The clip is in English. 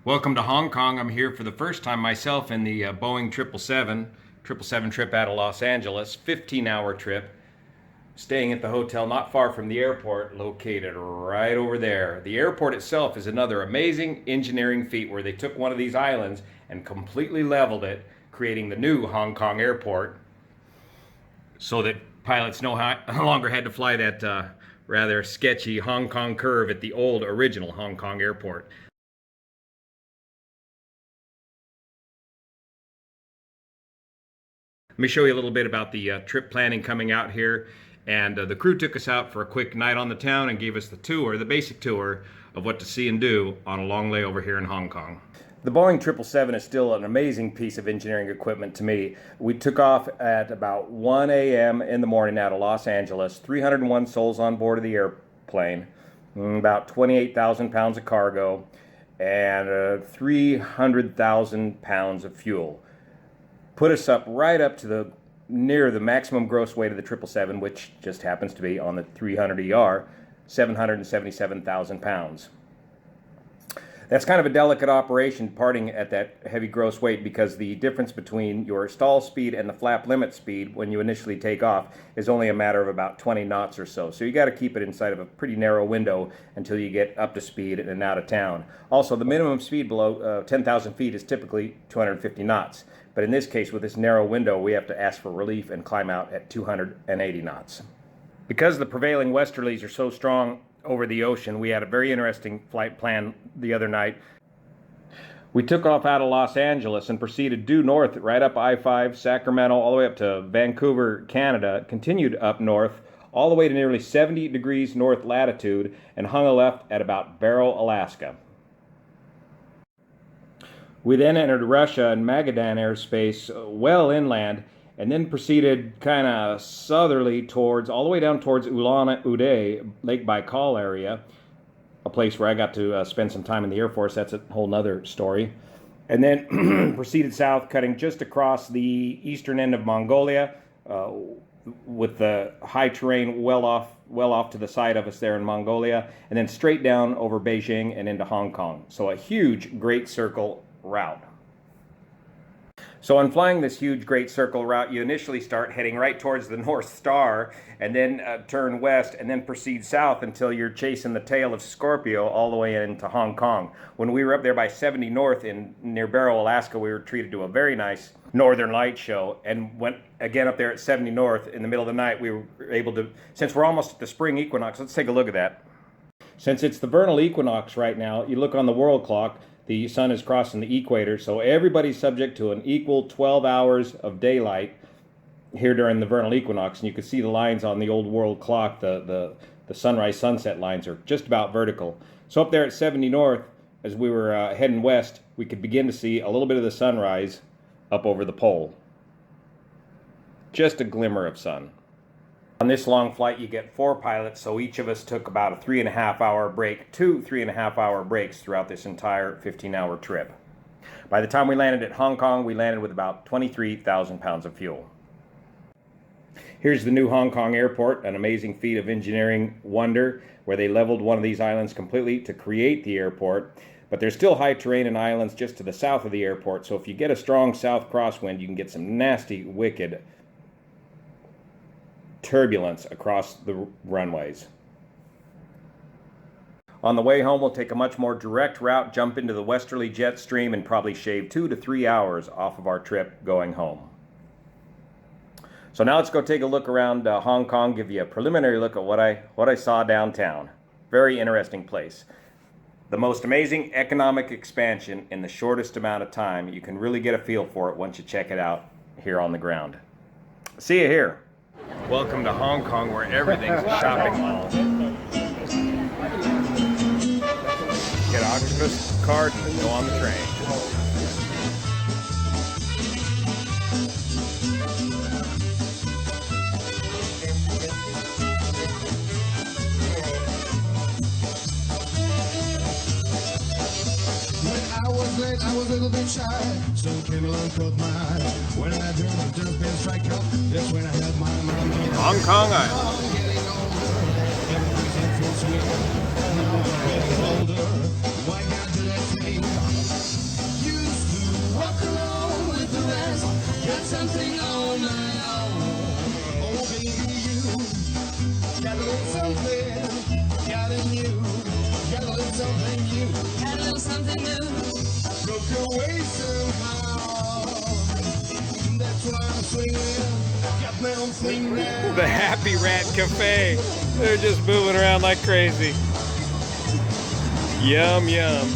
Welcome to Hong Kong. I'm here for the first time myself in the Boeing 777 trip out of Los Angeles, 15-hour trip, staying at the hotel not far from the airport, located right over there. The airport itself is another amazing engineering feat where they took one of these islands and completely leveled it, creating the new Hong Kong airport so that pilots no longer had to fly that rather sketchy Hong Kong curve at the old original Hong Kong airport. Let me show you a little bit about the trip planning coming out here. And the crew took us out for a quick night on the town and gave us the tour, the basic tour of what to see and do on a long layover here in Hong Kong. The Boeing 777 is still an amazing piece of engineering equipment to me. We took off at about 1 a.m. in the morning out of Los Angeles, 301 souls on board of the airplane, about 28,000 pounds of cargo, and 300,000 pounds of fuel. Put us up right up to near the maximum gross weight of the 777, which just happens to be on the 300ER, 777,000 pounds. That's kind of a delicate operation, parting at that heavy gross weight, because the difference between your stall speed and the flap limit speed when you initially take off is only a matter of about 20 knots or so. So you got to keep it inside of a pretty narrow window until you get up to speed and out of town. Also, the minimum speed below 10,000 feet is typically 250 knots. But in this case, with this narrow window, we have to ask for relief and climb out at 280 knots. Because the prevailing westerlies are so strong over the ocean, we had a very interesting flight plan the other night. We took off out of Los Angeles and proceeded due north right up I-5, Sacramento, all the way up to Vancouver, Canada, continued up north all the way to nearly 70 degrees north latitude, and hung a left at about Barrow, Alaska. We then entered Russia and Magadan airspace well inland, and then proceeded kind of southerly towards, all the way down towards Ulan-Ude, Lake Baikal area, a place where I got to spend some time in the Air Force. That's a whole nother story. And then proceeded south, cutting just across the eastern end of Mongolia, with the high terrain well off to the side of us there in Mongolia, and then straight down over Beijing and into Hong Kong. So a huge Great Circle route. So on flying this huge Great Circle route, you initially start heading right towards the North Star, and then turn west, and then proceed south until you're chasing the tail of Scorpio all the way into Hong Kong. When we were up there by 70 North near Barrow, Alaska, we were treated to a very nice Northern Light show, and went again up there at 70 North in the middle of the night. We were able to, since we're almost at the spring equinox, let's take a look at that. Since it's the vernal equinox right now, you look on the world clock, the sun is crossing the equator, so everybody's subject to an equal 12 hours of daylight here during the vernal equinox. And you can see the lines on the old world clock, the sunrise sunset lines are just about vertical. So up there at 70 North, as we were heading west, we could begin to see a little bit of the sunrise up over the pole. Just a glimmer of sun. On this long flight, you get 4 pilots, so each of us took about a 3.5-hour break, 2 3.5-hour breaks throughout this entire 15-hour trip. By the time we landed at Hong Kong, we landed with about 23,000 pounds of fuel. Here's the new Hong Kong airport, an amazing feat of engineering wonder, where they leveled one of these islands completely to create the airport. But there's still high terrain and islands just to the south of the airport, so if you get a strong south crosswind, you can get some nasty, wicked turbulence across the runways. On the way home, we'll take a much more direct route, jump into the westerly jet stream, and probably shave 2 to 3 hours off of our trip going home. So now let's go take a look around Hong Kong, give you a preliminary look at what I saw downtown. Very interesting place. The most amazing economic expansion in the shortest amount of time. You can really get a feel for it once you check it out here on the ground. See you here. Welcome to Hong Kong, where everything's a shopping mall. Get an octopus card and go on the train. I was a little bit shy, so came along caught my eye. When I dreamed of jumping strike up, that's when I had my mind. Hong Kong Island. Why God did that thing? clean now. The Happy Rat Cafe. They're just moving around like crazy. Yum, yum.